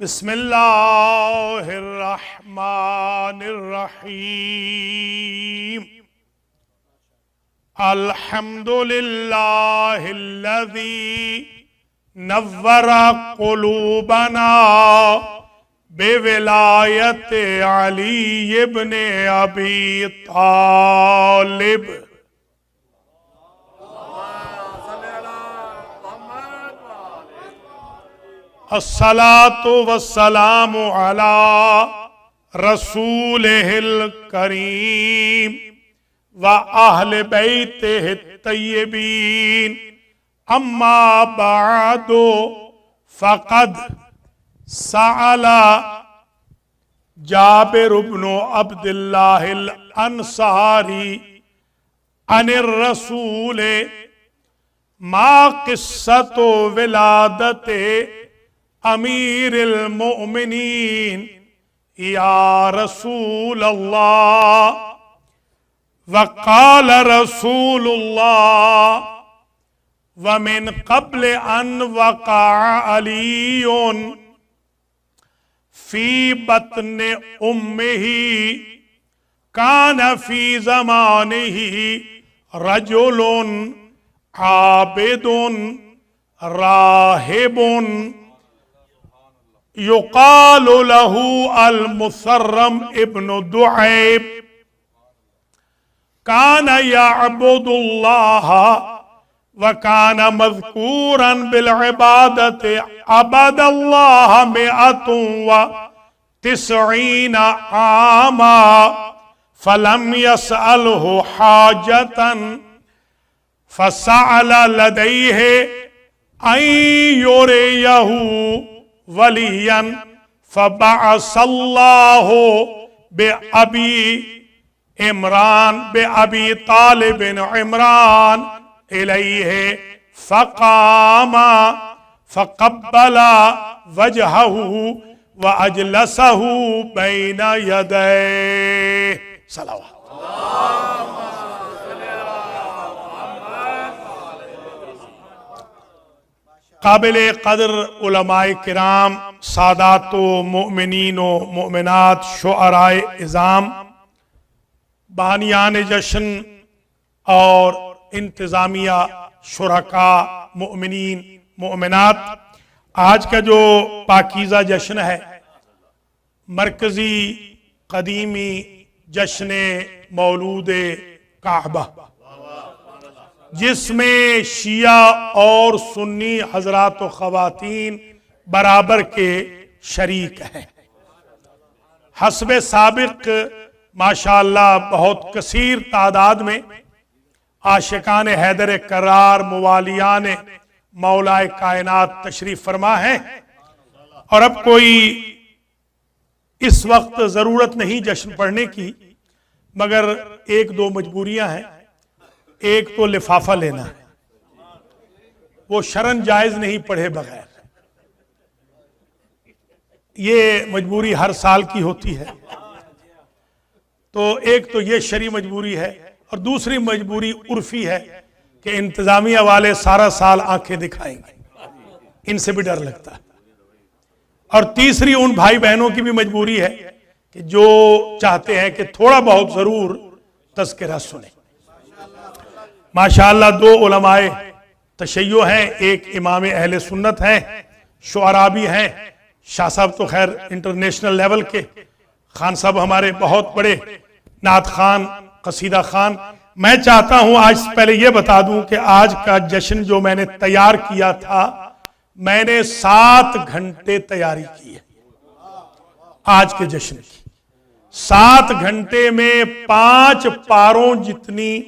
بسم اللہ الرحمن الرحیم الحمدللہ الذی نور قلوبنا بولایت علی ابن ابی طالب الصلاۃ والسلام علی رسولہ الکریم واہل بیتہ الطیبین اما بعد فقد سأل جابر بن عبد اللہ الانصاری عن الرسول ما قصۃ ولادت امیر المؤمنین یا رسول اللہ وقال رسول اللہ ومن قبل ان وقع علی فی بطن امہ کان فی زمانہ رجل عابد راہب یقال له المثرم ابن دعیب کان یعبد اللہ وکان مذکورا بالعبادت عبد اللہ 190 عاما فلم يسأله حاجة فسأل لديه أن يريه وليا فبعث الله بأبي طالب عمران إليه فقام فقبل وجهه وأجلسه بين يديه صلوات قابل قدر علماء کرام، سادات و مؤمنین و مؤمنات، شعراء عظام، بانیان جشن اور انتظامیہ، شرکاء، مؤمنین، مؤمنات، آج کا جو پاکیزہ جشن ہے مرکزی قدیمی جشن مولود کعبہ، جس میں شیعہ اور سنی حضرات و خواتین برابر کے شریک ہیں۔ حسب سابق ماشاءاللہ بہت کثیر تعداد میں عاشقان حیدر کرار، موالیان مولائے کائنات تشریف فرما ہے، اور اب کوئی اس وقت ضرورت نہیں جشن پڑھنے کی، مگر ایک دو مجبوریاں ہیں۔ ایک تو لفافہ لینا ہے، وہ شرعاً جائز نہیں پڑھے بغیر، یہ مجبوری ہر سال کی ہوتی ہے، تو ایک تو یہ شرعی مجبوری ہے، اور دوسری مجبوری عرفی ہے کہ انتظامیہ والے سارا سال آنکھیں دکھائیں گے، ان سے بھی ڈر لگتا ہے، اور تیسری ان بھائی بہنوں کی بھی مجبوری ہے کہ جو چاہتے ہیں کہ تھوڑا بہت ضرور تذکرہ سنیں۔ ماشاءاللہ دو علماء تشیع ہیں، ایک امام اہل سنت ہیں، شعراء بھی ہیں، شاہ صاحب تو خیر انٹرنیشنل لیول کے، خان صاحب ہمارے بہت بڑے نعت خان، قصیدہ خان۔ میں چاہتا ہوں آج پہلے یہ بتا دوں کہ آج کا جشن جو میں نے تیار کیا تھا، میں نے 7 گھنٹے تیاری کی ہے آج کے جشن کی۔ 7 گھنٹے میں 5 پاروں جتنی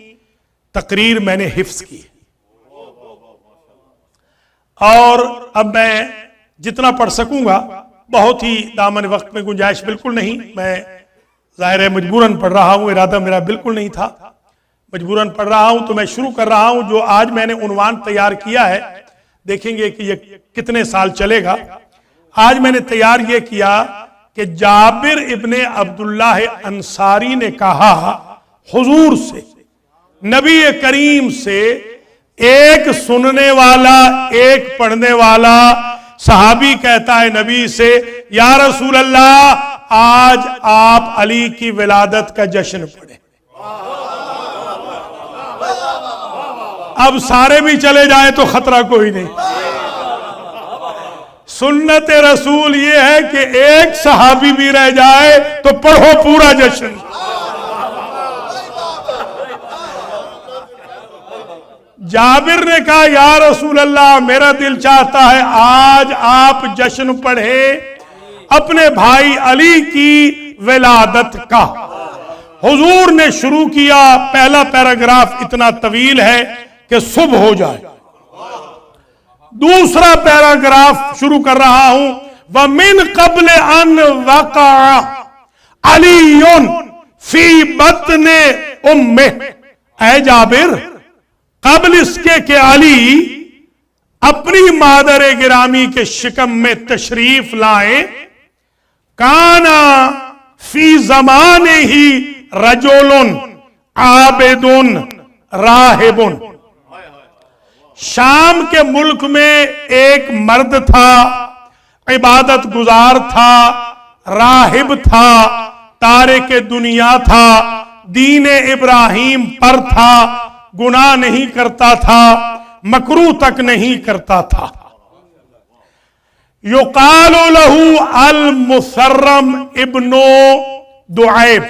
تقریر میں نے حفظ کی، اور اب میں جتنا پڑھ سکوں گا، بہت ہی دامن وقت میں گنجائش بالکل نہیں، میں ظاہر ہے مجبوراً پڑھ رہا ہوں، ارادہ میرا بالکل نہیں تھا، مجبوراً پڑھ رہا ہوں، تو میں شروع کر رہا ہوں۔ جو آج میں نے عنوان تیار کیا ہے، دیکھیں گے کہ یہ کتنے سال چلے گا۔ آج میں نے تیار یہ کیا کہ جابر ابن عبداللہ انصاری نے کہا حضور سے، نبی کریم سے، ایک سننے والا، ایک پڑھنے والا صحابی کہتا ہے نبی سے یا رسول اللہ آج آپ علی کی ولادت کا جشن پڑھیں. اب سارے بھی چلے جائیں تو خطرہ کوئی نہیں. سنت رسول یہ ہے کہ ایک صحابی بھی رہ جائے تو پڑھو پورا جشن. جابر نے کہا یا رسول اللہ میرا دل چاہتا ہے آج آپ جشن پڑھیں اپنے بھائی علی کی ولادت کا. حضور نے شروع کیا, پہلا پیراگراف اتنا طویل ہے کہ صبح ہو جائے. دوسرا پیراگراف شروع کر رہا ہوں وَمِن قَبْلِ أَنْ وَقَعَ عَلِيٌّ فِي بَطْنِ أُمِّهِ. اے جابر قبل اس کے کہ علی اپنی مادر گرامی کے شکم میں تشریف لائیں, کانا فی زمانہ رجل عابد راہب. شام کے ملک میں ایک مرد تھا, عبادت گزار تھا, راہب تھا, تارک دنیا تھا, دین ابراہیم پر تھا, گناہ نہیں کرتا تھا, مکروہ تک نہیں کرتا تھا. یقال لہ المسرم ابن دعیب.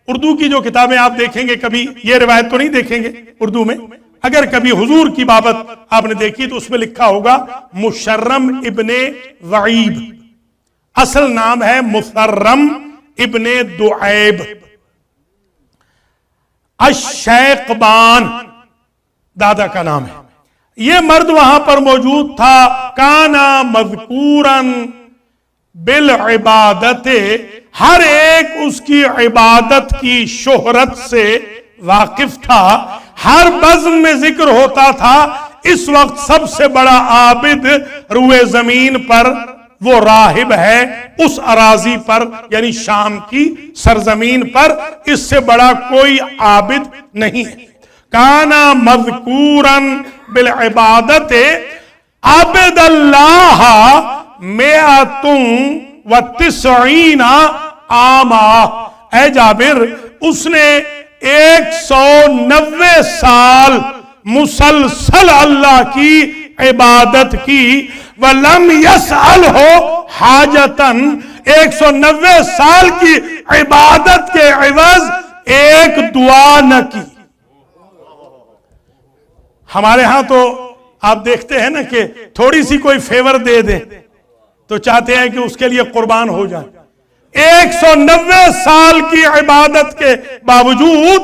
اردو کی جو کتابیں آپ دیکھیں گے کبھی یہ روایت تو نہیں دیکھیں گے اردو میں, اگر کبھی حضور کی بابت آپ نے دیکھی تو اس میں لکھا ہوگا مشرم ابن وعیب. اصل نام ہے مسرم ابن دعیب. الشیقبان دادا کا نام ہے. یہ مرد وہاں پر موجود تھا. کانا مذکوراً بالعبادت, ہر ایک اس کی عبادت کی شہرت سے واقف تھا. ہر بزم میں ذکر ہوتا تھا اس وقت سب سے بڑا عابد روئے زمین پر وہ راہب ہے, اس اراضی پر یعنی شام کی سرزمین پر اس سے بڑا کوئی عابد نہیں ہے. کانا مذکوراً بالعبادت عبد اللہ مئۃ و تسعین عاما. اے جابر اس نے 190 سال مسلسل اللہ کی عبادت کی. وَلَمْ يَسْأَلْهُ حَاجَةً 190 سال کی عبادت کے عوض ایک دعا نہ کی. ہمارے ہاں تو آپ دیکھتے ہیں نا کہ تھوڑی سی کوئی فیور دے دے تو چاہتے ہیں کہ اس کے لیے قربان ہو جائے. 190 سال کی عبادت کے باوجود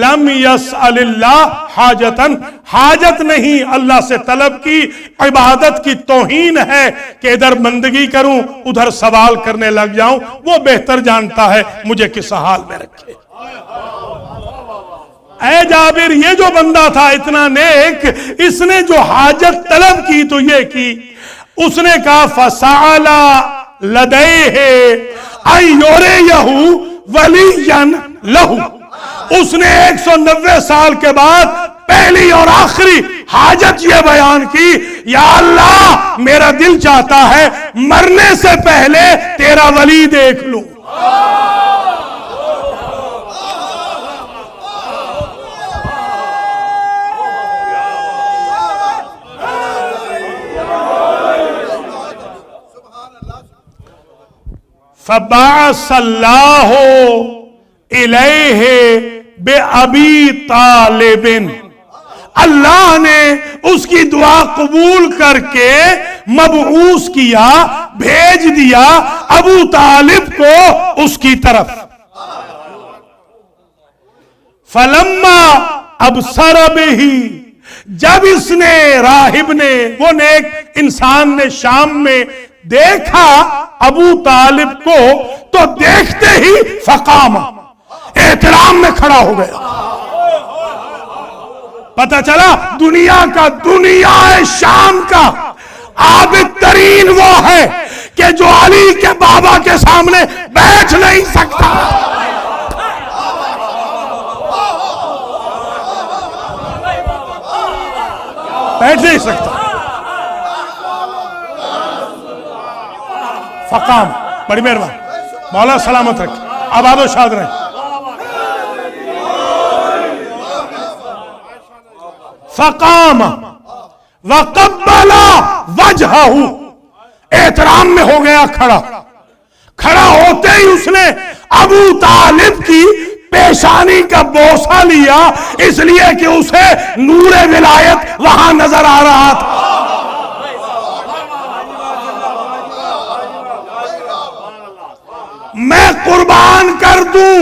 لم یسأل اللہ حاجتن, حاجت نہیں اللہ سے طلب کی. عبادت کی توہین ہے کہ ادھر بندگی کروں ادھر سوال کرنے لگ جاؤں. وہ بہتر جانتا ہے مجھے کس حال میں رکھے. اے جابر یہ جو بندہ تھا اتنا نیک, اس نے جو حاجت طلب کی تو یہ کی, اس نے کہا فَسَعَلَ لَدَيْهِ أَيُّرِيَهُ وَلِيًّا لَهُ. اس نے 190 سال کے بعد پہلی اور آخری حاجت یہ بیان کی, یا اللہ میرا دل چاہتا ہے مرنے سے پہلے تیرا ولی دیکھ لوں. فَبَعَثَ اللَّهُ إِلَيْهِ بِأَبِي طَالِبٍ. اللہ نے اس کی دعا قبول کر کے مبعوث کیا, بھیج دیا ابو طالب کو اس کی طرف. فَلَمَّا أَبْصَرَ بِهِ, جب اس نے راہب نے وہ نیک انسان نے شام میں دیکھا ابو طالب کو تو دیکھتے ہی فقام, احترام میں کھڑا ہو گیا. پتہ چلا دنیا کا, دنیا شام کا عابد ترین وہ ہے کہ جو علی کے بابا کے سامنے بیٹھ نہیں سکتا. بیٹھ نہیں سکتا. فقام، بڑی مہربانی، مولا سلامت رکھے، آباد و شاد رہیں۔ فقام وقبل وجہہ، احترام میں ہو گیا کھڑا، کھڑا ہوتے ہی اس نے ابو طالب کی پیشانی کا بوسہ لیا، اس لیے کہ اسے نور ولایت وہاں نظر آ رہا تھا۔ میں قربان کر دوں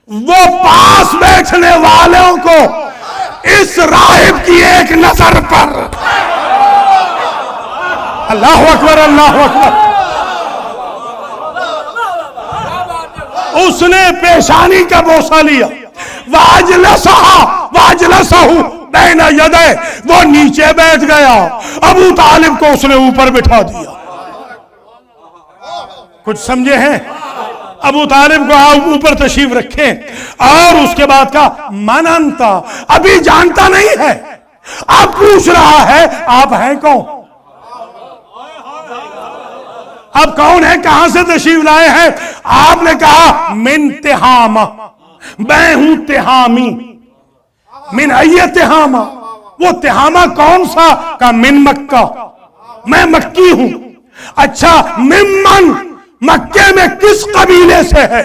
وہ پاس بیٹھنے والوں کو اس راہب کی ایک نظر پر۔ اللہ اکبر، اللہ اکبر۔ اس نے پیشانی کا بوسہ لیا، واجلسہ بین یدہ، وہ نیچے بیٹھ گیا، ابو طالب کو اس نے اوپر بٹھا دیا۔ کچھ سمجھے ہیں؟ ابو طالب کو آپ اوپر تشریف رکھیں، اور اس کے بعد کہا من انت، ابھی جانتا نہیں ہے، اب پوچھ رہا ہے آپ ہیں کون؟ اب کون ہے، کہاں سے تشریف لائے ہیں؟ آپ نے کہا من تہامہ، میں ہوں تہامی۔ من ای تہامہ، وہ تہامہ کون سا؟ کہا من مکہ، میں مکی ہوں۔ اچھا ممن، مکے میں کس قبیلے سے ہے؟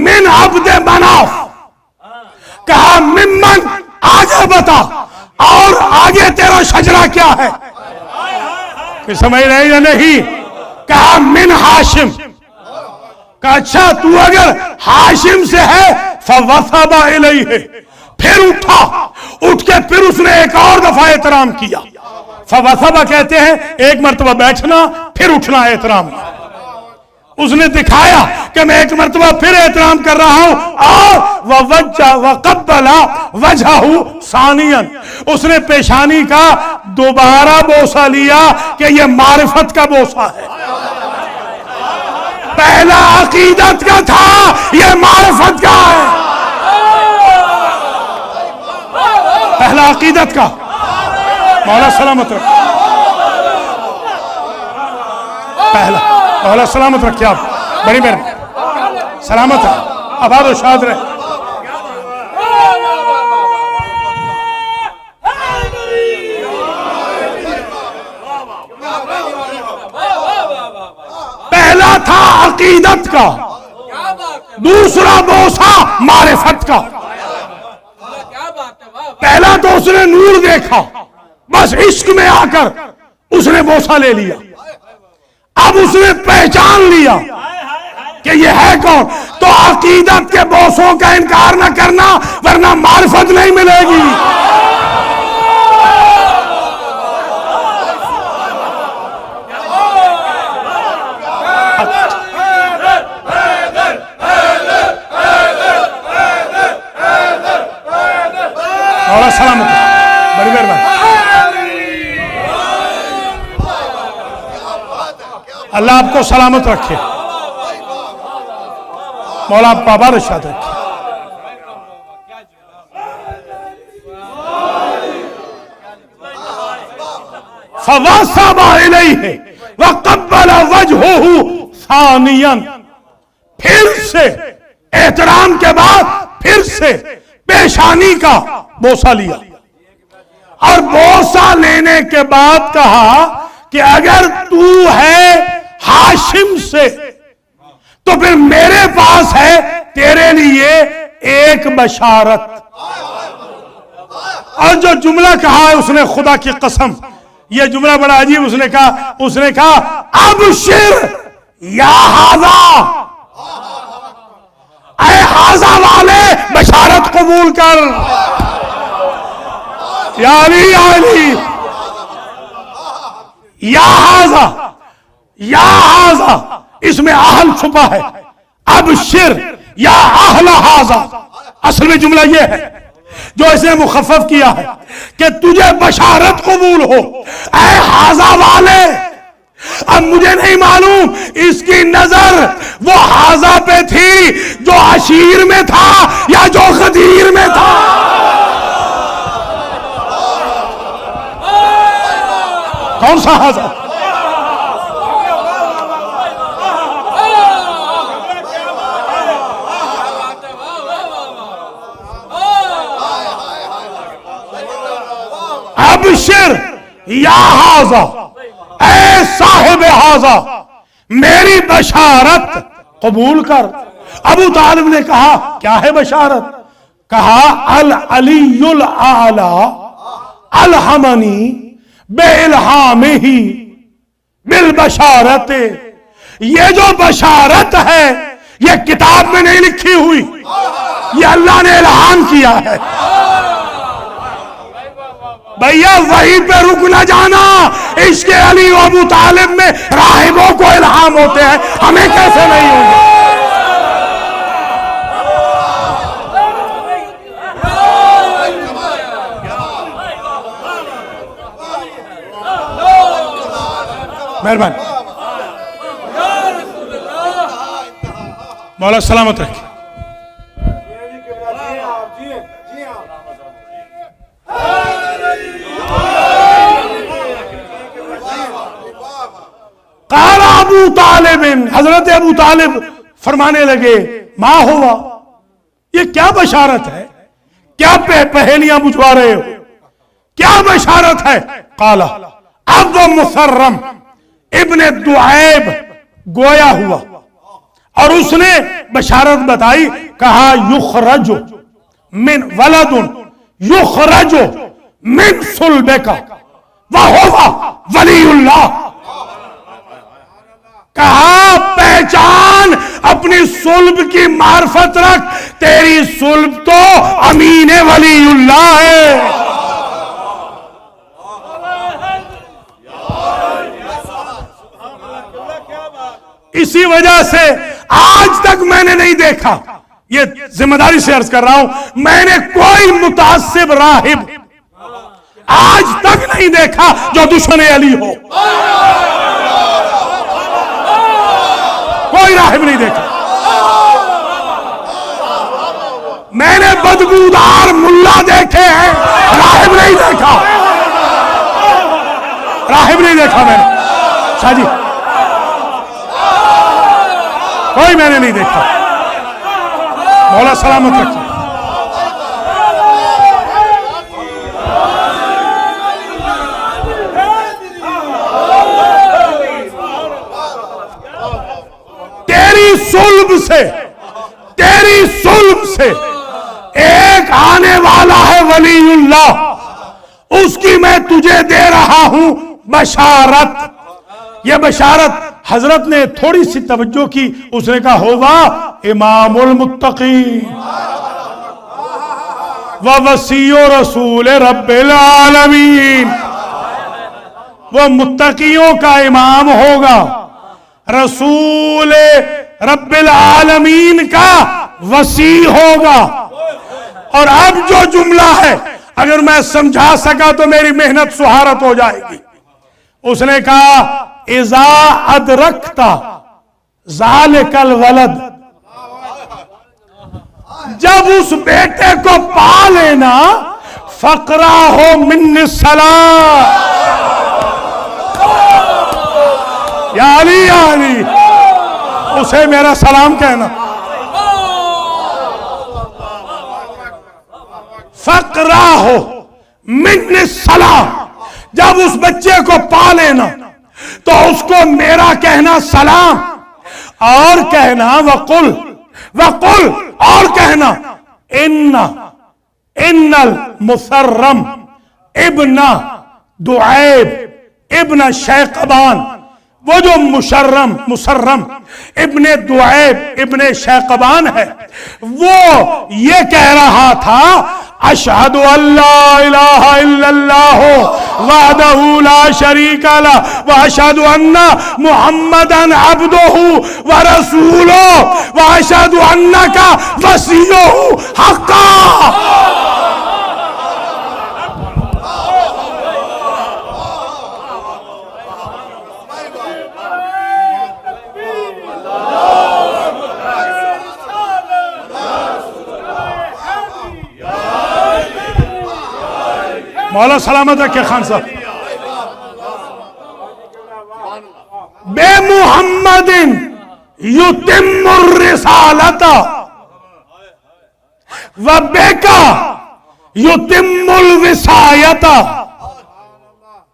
من عبد مناف۔ کہا ممن، آگے بتا، اور آگے تیرا شجرہ کیا ہے؟ کہ سمجھ رہے یا نہیں؟ کہا من ہاشم۔ کہا اچھا تو اگر ہاشم سے ہے فوثب الیہ، پھر اٹھا، اٹھ کے پھر اس نے ایک اور دفعہ احترام کیا۔ فوثب کہتے ہیں ایک مرتبہ بیٹھنا پھر اٹھنا احترام۔ اس نے دکھایا کہ میں ایک مرتبہ پھر احترام کر رہا ہوں، اور وقبل وجہہ ثانیا، اس نے پیشانی کا دوبارہ بوسہ لیا کہ یہ معرفت کا بوسہ ہے۔ پہلا عقیدت کا تھا، یہ معرفت کا ہے۔ پہلا عقیدت کا، مولا سلامت رکھ، پہلا مولا سلامت رکھے آپ، بڑی مہربانی، سلامت رکھ، آباد و شاد رہے۔ پہلا تھا عقیدت کا، دوسرا بوسہ معرفت کا۔ پہلا تو اس نے نور دیکھا، بس عشق میں آ کر اس نے بوسہ لے لیا۔ اب اس نے پہچان لیا کہ یہ ہے کون، تو عقیدت کے بوسوں کا انکار نہ کرنا، ورنہ معرفت نہیں ملے گی۔ مولا سلامت، بڑی مہربانی، اللہ آپ کو سلامت رکھے، مولا آپ کو آباد و شاد رکھے۔ فوثب الیہ وقبل وجہہ ثانیا، پھر سے احترام کے بعد پھر سے پیشانی کا بوسہ لیا، اور بوسہ لینے کے بعد کہا کہ اگر تو ہے ہاشم سے تو پھر میرے پاس ہے تیرے لیے ایک بشارت۔ اور جو جملہ کہا ہے اس نے خدا کی قسم، یہ جملہ بڑا عجیب، اس نے کہا ابشر یا ہاذا، اے ہاذا والے بشارت قبول کر۔ یا علی یا علی، یا ہاذا، یا ہاذا، اس میں اہل چھپا ہے، ابشر یا اہل ہاذا، اصل میں جملہ یہ ہے جو اس نے مخفف کیا ہے کہ تجھے بشارت قبول ہو اے ہاذا والے۔ اب مجھے نہیں معلوم اس کی نظر وہ ہاذا پہ تھی جو عشیر میں تھا یا جو غدیر میں تھا۔ کون سا حاضہ؟ ابشر یا حاضہ، اے صاحب حاضہ، میری بشارت قبول کر۔ ابو طالب نے کہا کیا ہے بشارت؟ کہا العلی الاعلی الہمنی بالہامہ بالبشارت۔ یہ جو بشارت ہے یہ کتاب میں نہیں لکھی ہوئی، یہ اللہ نے الہام کیا ہے۔ بھیا وہیں پہ رک نہ جانا، عشق علی و ابو طالب میں راہبوں کو الہام ہوتے ہیں، ہمیں کیسے نہیں ہوں گے؟ مہربانی مولا سلامت رکھیں۔ قال ابو طالب، حضرت ابو طالب فرمانے لگے ما ہوا، یہ کیا بشارت ہے؟ کیا پہلیاں بجھوا رہے ہو؟ کیا بشارت ہے؟ قال اب مسرم ابن دعیب گویا ہوا اور اس نے بشارت بتائی، کہا یخرج من ولد یخرج من صلبک وہو ولی اللہ۔ کہا پہچان اپنی صلب کی معرفت رکھ، تیری صلب تو امین ولی اللہ ہے۔ اسی وجہ سے آج تک میں نے نہیں دیکھا، یہ ذمہ داری سے عرض کر رہا ہوں، میں نے کوئی متعصب راہب آج تک نہیں دیکھا جو دشمن علی ہو، کوئی راہب نہیں دیکھا۔ میں نے بدبودار ملا دیکھے ہیں، راہب نہیں دیکھا، راہب نہیں دیکھا میں نے۔ شاہ جی کوئی میں نے نہیں دیکھا، مولا سلامت رکھیں۔ تیری صلب سے ایک آنے والا ہے ولی اللہ، اس کی میں تجھے دے رہا ہوں بشارت۔ یہ بشارت حضرت نے تھوڑی سی توجہ کی، اس نے کہا ہوگا امام المتقین ووصی رسول رب العالمین، وہ متقیوں کا امام ہوگا، رسول رب العالمین کا وصی ہوگا۔ اور اب جو جملہ ہے اگر میں سمجھا سکا تو میری محنت سہارت ہو جائے گی۔ اس نے کہا اذا ادرکت ذالک الولد، جب اس بیٹے کو پا لینا، فقرہ من السلام، یا علی یا علی، اسے میرا سلام کہنا۔ فقرہ من السلام، جب اس بچے کو پا لینا تو اس کو میرا کہنا سلام، اور کہنا وقل اور کہنا ان المسرم ابن دعیب ابن شیقبان، وہ جو مسرم ابن دعیب ابن شیقبان ہے، وہ یہ کہہ رہا تھا اشہد ان لا الہ الا اللہ وحدہ لا شریک لہ واشہد ان محمدا عبدہ ورسولہ واشہد انک وصیہ حقا۔ مولا سلامت رکھے خان صاحب۔ بے محمد یتم الرسالت و بے کا یتم الوصایت.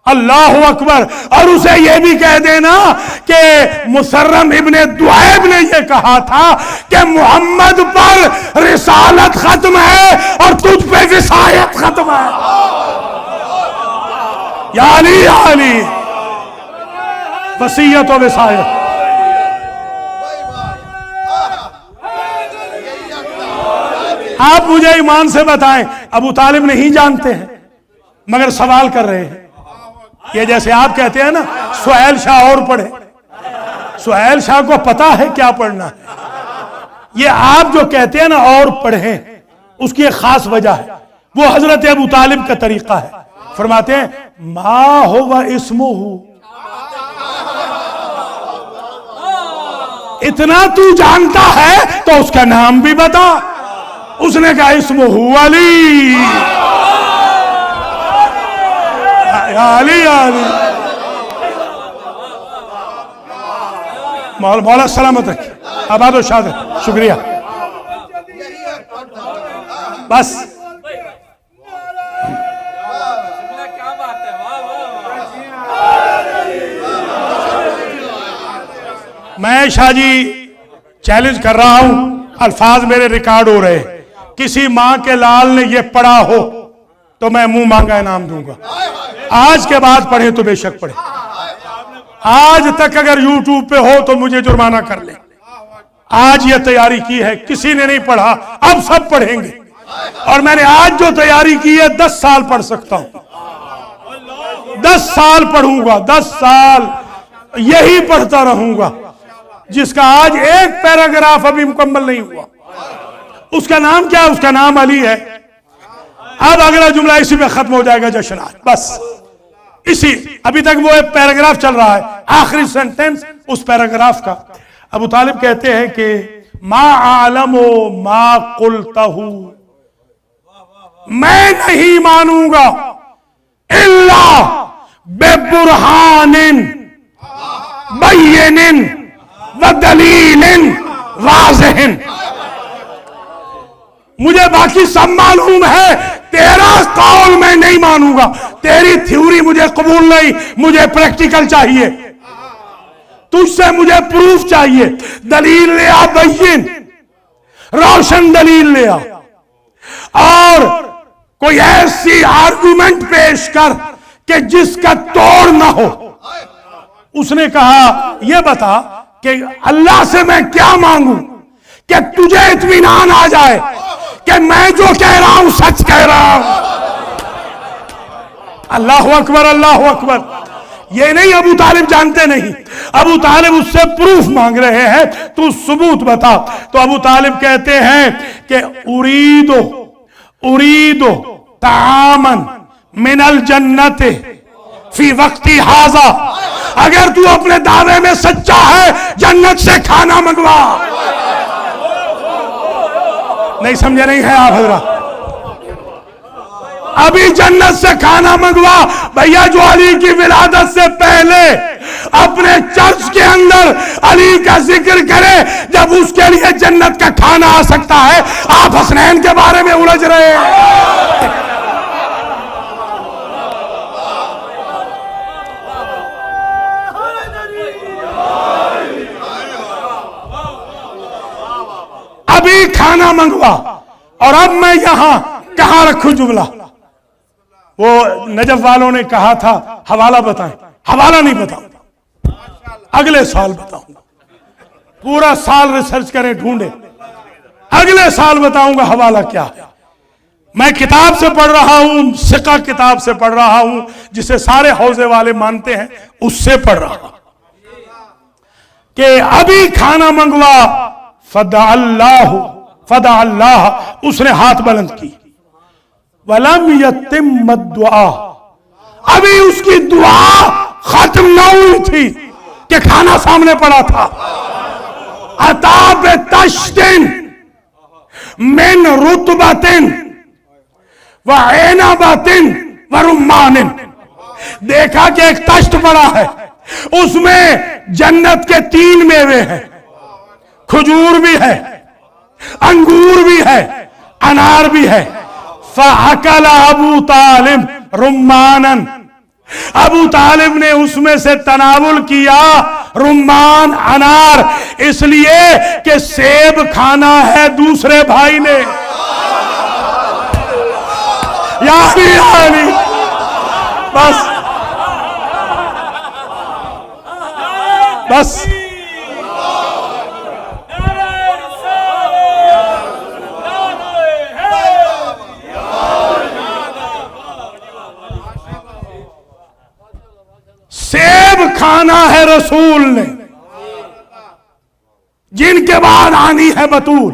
اللہ اکبر. اور اسے یہ بھی کہہ دینا کہ مسرم ابن دعیب نے یہ کہا تھا کہ محمد پر رسالت ختم ہے اور تجھ پہ وصایت ختم ہے. یا علی یا علی، وصیت و وصایت. آپ مجھے ایمان سے بتائیں، ابو طالب نہیں جانتے ہیں مگر سوال کر رہے ہیں. یہ جیسے آپ کہتے ہیں نا سہیل شاہ اور پڑھے، سہیل شاہ کو پتا ہے کیا پڑھنا ہے. یہ آپ جو کہتے ہیں نا اور پڑھیں، اس کی ایک خاص وجہ ہے. وہ حضرت ابو طالب کا طریقہ ہے. فرماتے ہیں ما ہوا اسمہ، اتنا تو جانتا ہے تو اس کا نام بھی بتا. اس نے کہا اسمہ علی. علی علی. مولا سلامت رکھیں، آباد و شاد. شکریہ. بس میں شاہ جی چیلنج کر رہا ہوں، الفاظ میرے ریکارڈ ہو رہے ہیں. کسی ماں کے لال نے یہ پڑھا ہو تو میں منہ مانگا انعام دوں گا. آج کے بعد پڑھیں تو بے شک پڑھیں. آج تک اگر یوٹیوب پہ ہو تو مجھے جرمانہ کر لیں. آج یہ تیاری کی ہے، کسی نے نہیں پڑھا، اب سب پڑھیں گے. اور میں نے آج جو تیاری کی ہے 10 سال پڑھ سکتا ہوں. 10 سال پڑھوں گا، 10 سال یہی پڑھتا رہوں گا. جس کا آج ایک پیراگراف ابھی مکمل نہیں ہوا. اس کا نام کیا ہے؟ اس کا نام علی ہے. اب اگلا جملہ اسی پہ ختم ہو جائے گا جشن. آج بس اسی، ابھی تک وہ ایک پیراگراف چل رہا ہے، آخری سینٹنس اس پیراگراف کا. ابو طالب کہتے ہیں کہ ما عالم ما قلتہ، میں نہیں مانوں گا الا ببرہان بین ودلیل واضح. مجھے باقی سب معلوم ہے، تیرا قول میں نہیں مانوں گا. تیری تھیوری مجھے قبول نہیں، مجھے پریکٹیکل چاہیے. تجھ سے مجھے پروف چاہیے. دلیل لے آ، بین، روشن دلیل لے آ، اور کوئی ایسی آرگومنٹ پیش کر کہ جس کا توڑ نہ ہو. اس نے کہا یہ بتا کہ اللہ سے میں کیا مانگوں کہ تجھے اطمینان آ جائے کہ میں جو کہہ رہا ہوں سچ کہہ رہا ہوں. اللہ اکبر، اللہ اکبر. یہ نہیں ابو طالب جانتے نہیں، ابو طالب اس سے پروف مانگ رہے ہیں، تو ثبوت بتا. تو ابو طالب کہتے ہیں کہ اریدو طعاما من الجنت فی وقتی ھذا. اگر تو اپنے دعوے میں سچا ہے جنت سے کھانا منگوا. نہیں سمجھے نہیں ہے آپ حضرات؟ ابھی جنت سے کھانا منگوا. بھیا جو علی کی ولادت سے پہلے اپنے چرچ کے اندر علی کا ذکر کرے، جب اس کے لیے جنت کا کھانا آ سکتا ہے، آپ حسنین کے بارے میں الجھ رہے ہیں. ابھی کھانا منگوا. اور اب میں یہاں کہاں رکھوں جملہ؟ وہ نجف والوں نے کہا تھا حوالہ بتائیں. حوالہ نہیں بتاؤں، اگلے سال بتاؤں گا. پورا سال ریسرچ کریں، ڈھونڈیں، اگلے سال بتاؤں گا حوالہ کیا ہے. میں کتاب سے پڑھ رہا ہوں، ثقہ کتاب سے پڑھ رہا ہوں، جسے سارے حوزے والے مانتے ہیں، اس سے پڑھ رہا ہوں کہ ابھی کھانا منگوا. فدع اللہ، اس نے ہاتھ بلند کی. وَلَمْ يَتِمَّ الدُّعَا، ابھی اس کی دعا ختم نہ ہوئی تھی کہ کھانا سامنے پڑا تھا. عطا بِتَشْتٍ مِّن رُطْبَةٍ وَعِنَبَةٍ وَرُمَّانٍ. دیکھا کہ ایک تشت پڑا ہے، اس میں جنت کے 3 میوے ہیں، کھجور بھی ہے، انگور بھی ہے، انار بھی ہے۔ فَأَكَلَ أَبُو طَالِبٍ رُمَّانًا، ابو طالب نے اس میں سے تناول کیا رمان، انار، اس لیے کہ سیب کھانا ہے دوسرے بھائی نے۔ یعنی بس بس سیب کھانا ہے رسول نے، جن کے بعد آنی ہے بطول۔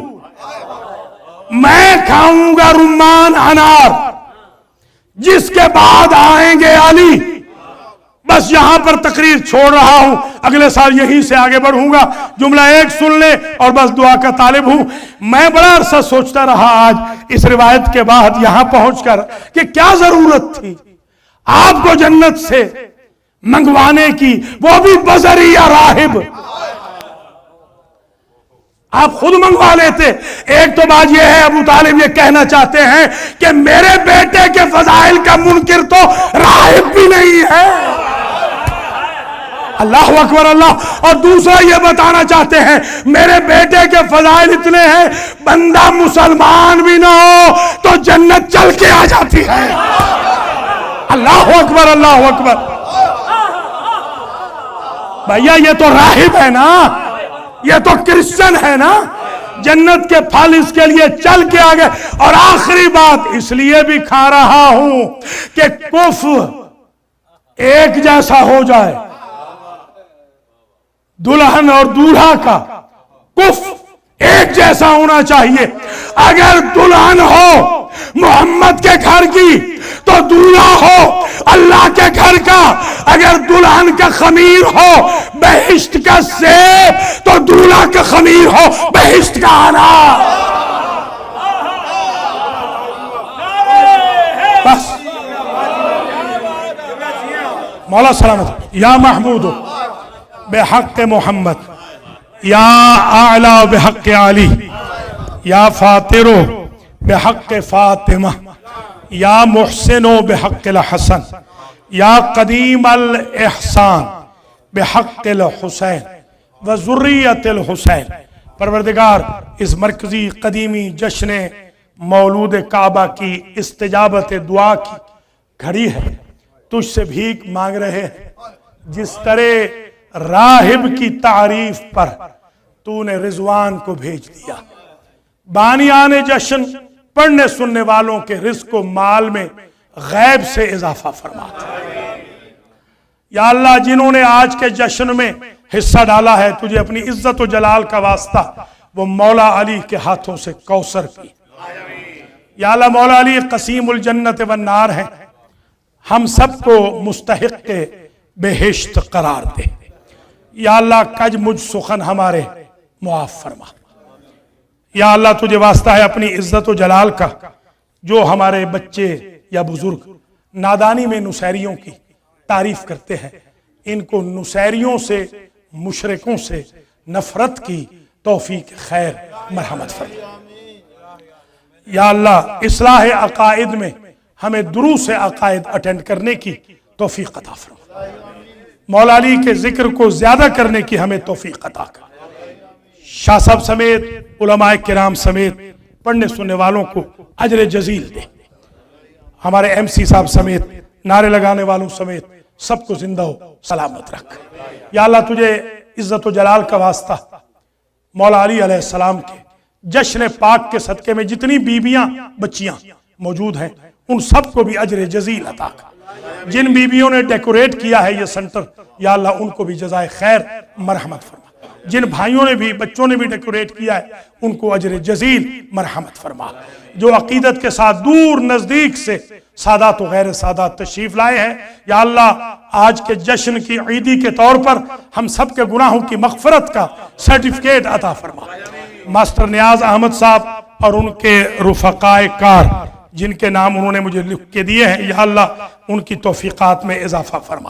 میں کھاؤں گا رمان، انار، جس کے بعد آئیں گے علی۔ بس یہاں پر تقریر چھوڑ رہا ہوں، اگلے سال یہیں سے آگے بڑھوں گا۔ جملہ ایک سن لے اور بس دعا کا طالب ہوں۔ میں بڑا عرصہ سوچتا رہا آج اس روایت کے بعد یہاں پہنچ کر کہ کیا ضرورت تھی آپ کو جنت سے منگوانے کی، وہ بھی بذریعہ راہب۔ آپ خود منگوا لیتے۔ ایک تو بات یہ ہے، ابو طالب یہ کہنا چاہتے ہیں کہ میرے بیٹے کے فضائل کا منکر تو راہب بھی نہیں ہے۔ اللہ اکبر اللہ۔ اور دوسرا یہ بتانا چاہتے ہیں میرے بیٹے کے فضائل اتنے ہیں، بندہ مسلمان بھی نہ ہو تو جنت چل کے آ جاتی ہے۔ اللہ اکبر اللہ اکبر۔ بھیا یہ تو راہب ہے نا، یہ تو کرسچن ہے نا، جنت کے پھل اس کے لیے چل کے آگئے۔ اور آخری بات اس لیے بھی کھا رہا ہوں کہ کفر ایک جیسا ہو جائے، دلہن اور دولہا کا کفر ایک جیسا ہونا چاہیے۔ اگر دلہن ہو محمد کے گھر کی تو دولہا ہو اللہ کے گھر کا۔ اگر دلہن کا خمیر ہو بہشت کا سیب تو دولہا کا خمیر ہو بہشت کا انار۔ بس مولا سلامت۔ یا محمود بحق محمد، یا اعلی بحق علی، یا فاطر بحق فاطمہ، یا محسن بحق الحسن، یا قدیم الاحسان بحق الحسین وذریت الحسین۔ پروردگار اس مرکزی قدیمی جشن مولود کعبہ کی استجابت دعا کی گھڑی ہے، تجھ سے بھیک مانگ رہے ہیں۔ جس طرح راہب کی تعریف پر تو نے رضوان کو بھیج دیا، بانیان جشن پڑھنے سننے والوں کے رزق و مال میں غیب سے اضافہ فرما۔ یا اللہ جنہوں نے آج کے جشن میں حصہ ڈالا ہے، تجھے اپنی عزت و جلال کا واسطہ وہ مولا علی کے ہاتھوں سے کوثر پی۔ یا اللہ مولا علی قسیم الجنت والنار ہیں، ہم سب کو مستحق بہشت قرار دے۔ یا اللہ کج مجھ سخن ہمارے معاف فرما۔ یا اللہ تجھے واسطہ ہے اپنی عزت و جلال کا، جو ہمارے بچے یا بزرگ نادانی میں نصیریوں کی تعریف کرتے ہیں، ان کو نصیریوں سے مشرکوں سے نفرت کی توفیق خیر مرحمت فرما۔ یا اللہ اصلاح عقائد میں ہمیں دروس عقائد اٹینڈ کرنے کی توفیق عطا فرما۔ مولا علی کے ذکر کو زیادہ کرنے کی ہمیں توفیق عطا کر۔ شاہ صاحب سمیت علماء کرام سمیت پڑھنے سننے والوں کو اجر جزیل دے۔ ہمارے ایم سی صاحب سمیت نعرے لگانے والوں سمیت سب کو زندہ و سلامت رکھ۔ یا اللہ تجھے عزت و جلال کا واسطہ مولا علی علیہ السلام کے جشن پاک کے صدقے میں جتنی بیویاں بچیاں موجود ہیں ان سب کو بھی اجر جزیل عطا کر۔ جن بیویوں نے ڈیکوریٹ کیا ہے یہ سنٹر، یا اللہ ان کو بھی جزائے خیر مرحمت فرما۔ جن بھائیوں نے بھی بچوں نے بھی ڈیکوریٹ کیا ہے ان کو اجر جزیل مرحمت فرما۔ جو عقیدت کے ساتھ دور نزدیک سے سادات و غیر سادات تشریف لائے ہیں، یا اللہ آج کے جشن کی عیدی کے طور پر ہم سب کے گناہوں کی مغفرت کا سرٹیفکیٹ عطا فرما۔ ماسٹر نیاز احمد صاحب اور ان کے رفقائے کار جن کے نام انہوں نے مجھے لکھ کے دیے ہیں، یا اللہ ان کی توفیقات میں اضافہ فرما۔